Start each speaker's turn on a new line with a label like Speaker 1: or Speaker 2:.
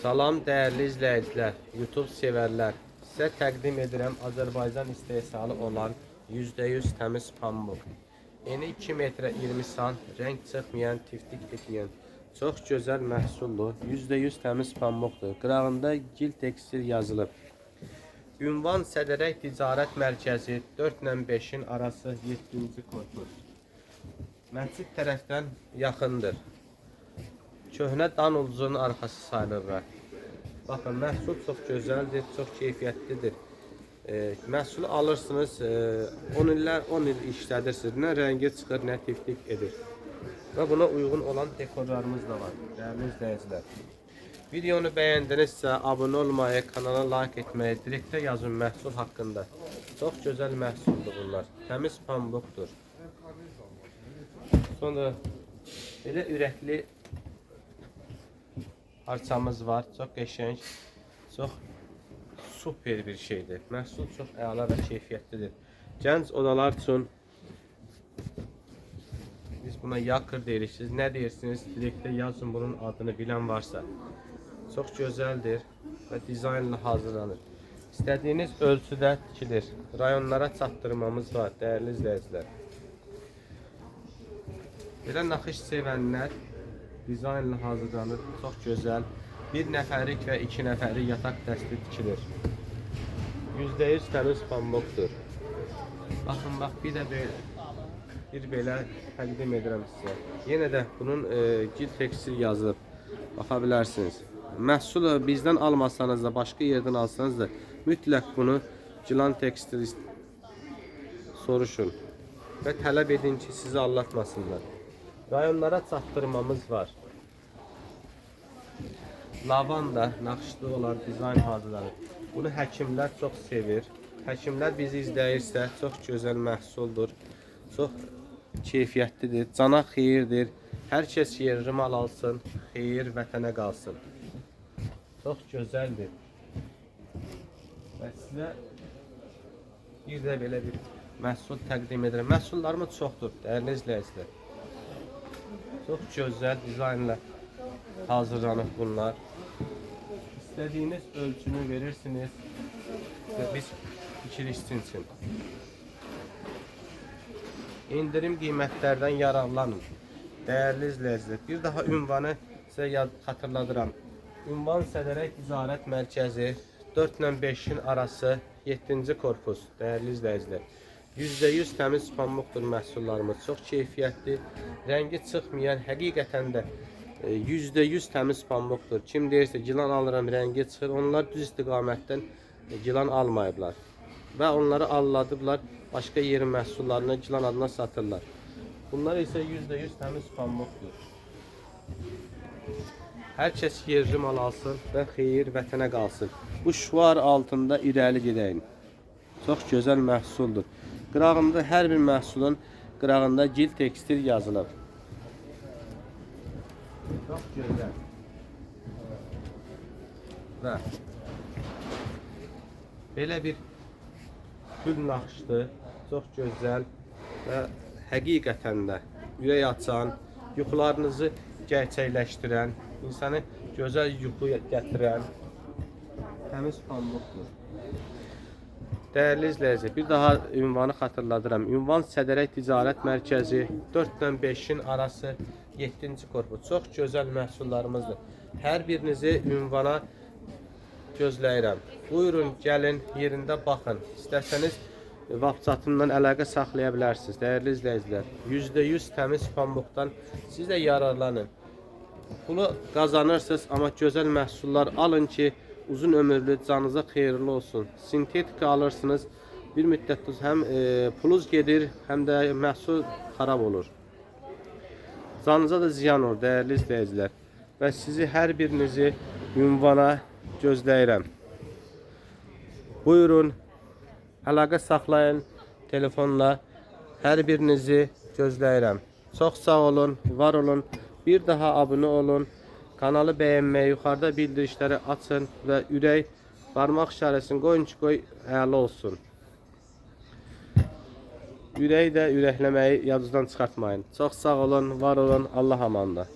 Speaker 1: Salam değerli izleyiciler, YouTube severler. Size təqdim edirəm Azərbaycan istehsalı olan %100 təmiz pambıq. Eni 2 metrə 20 san, renk çıxmayan, tiftik etməyən, çox gözəl məhsullu, %100 təmiz pambıqdır. Qırağında Gil Tekstil yazılıb. Ünvan Sədərək Ticarət Mərkəzi 4 ilə 5-in arası 7-ci korpus. Məscid tərəfdən yaxındır. Köhnə dan ulcunun arxası sayılır. Baxın, məhsul çox gözəldir, çox keyfiyyətlidir. Məhsulu alırsınız, 10 il işlədirsiniz. Nə rəngi çıxır, nə tiftik edir. Və buna uyğun olan dekorlarımız da var, dəyərli izləyicilər. Videonu bəyəndinizsə, abunə olmayı, kanala like etməyi, direktə yazın məhsul haqqında. Çox gözəl məhsuldur bunlar. Təmiz pambıqdır. Sonra belə ürəkli parçamız var. Çox qəşəng, çox super bir şeydir. Məhsul çox əla və keyfiyyətlidir. Gənc odalar üçün biz buna yakır deyirik. Siz nə deyirsiniz? Direktdə yazın bunun adını bilən varsa. Çox gözəldir və dizaynla hazırlanır. İstədiyiniz ölçüdə tikilir. Rayonlara çatdırmamız var, dəyərli izləyicilər. Belə naxış sevənlər dizaynla hazırlanır, çox gözəl. Bir nəfərlik və 2 nəfərlik yataq dəsti tikilir. %100 təmiz pambıqdır. Baxın, bax, bir belə təqdim edirəm sizə. Yenə də bunun Gil Tekstil yazılıb. Baxa bilərsiniz. Məhsulu bizdən almasanız da, başqa yerdən alsanız da mütləq bunu Gilan Tekstil soruşun və tələb edin ki, sizi allatmasınlar. Rayonlara çatdırmamız var. Lavanda, naxışlı olan dizayn hazırlanır. Bunu həkimlər çox sevir. Həkimlər bizi izləyirsə, çox gözəl məhsuldur. Çox keyfiyyətlidir, cana xeyirdir. Hər kəs yerli mal alsın, xeyir vətənə qalsın. Çox gözəldir. Və sizə bir də belə bir məhsul təqdim edirəm. Məhsullarımız çoxdur, dəyərli izləyicilər. Çox gözəl dizaynla hazırlanıb bunlar. İstədiyiniz ölçünü verirsiniz və biz tikilişsin üçün. İndirim qiymətlərdən yararlanın. Dəyərli izləyicilər, bir daha ünvanı sizə xatırladıram. Ünvan Sədərək Ticarət Mərkəzi 4 ilə 5-in arası 7-ci korpus. Dəyərli izləyicilər, %100 təmiz pambıqdır məhsullarımız. Çox keyfiyyətli, rəngi çıxmayan, həqiqətən də %100 təmiz pambıqdır. Kim deyirsə gilan alıram, rəngi çıxır, onlar düz istiqamətdən gilan almayıblar. Və onları alladıblar, başqa yerin məhsullarına gilan adına satırlar. Bunlar isə %100 təmiz pambıqdır. Hər kəs yerli mal alsın və xeyir vətənə qalsın. Bu şuar altında irəli gedəyin. Çox gözəl məhsuldur. Qırağında hər bir məhsulun qırağında Gil Tekstil yazılıb. Çox gözəl. Və belə bir gül naxışdır. Çox gözəl və həqiqətən də ürək açan, yuxularınızı gerçəkləşdirən, insanı gözəl yuxu gətirən təmiz pambıqdır. Dəyərli izləyicilər, bir daha ünvanı xatırladıram. Ünvan Sədərək Ticarət Mərkəzi 4 ilə 5-in arası 7-ci korpus. Çox gözəl məhsullarımızdır. Hər birinizi ünvana gözləyirəm. Buyurun, gəlin, yerində baxın. İstəsəniz WhatsApp-ından əlaqə saxlaya bilərsiniz. Dəyərli izləyicilər, %100 təmiz pambıqdan siz də yararlanın. Pulu qazanırsınız, amma gözəl məhsullar alın ki, uzun ömürlü, canınıza xeyirli olsun. Sintetika alırsınız, bir müddət həm pulunuz gedir, həm də məhsul xarab olur. Canınıza da ziyan olur, dəyərli izləyicilər. Və sizi hər birinizi ünvana gözləyirəm. Buyurun, əlaqə saxlayın telefonla, hər birinizi gözləyirəm. Çox sağ olun, var olun. Bir daha abunə olun, kanalı bəyənməyi, yuxarıda bildirişləri açın və ürək barmaq işarəsini qoyun ki, qoy əla olsun. Ürəyi də ürəkləməyi yadınızdan çıxartmayın. Çox sağ olun, var olun, Allah amanda.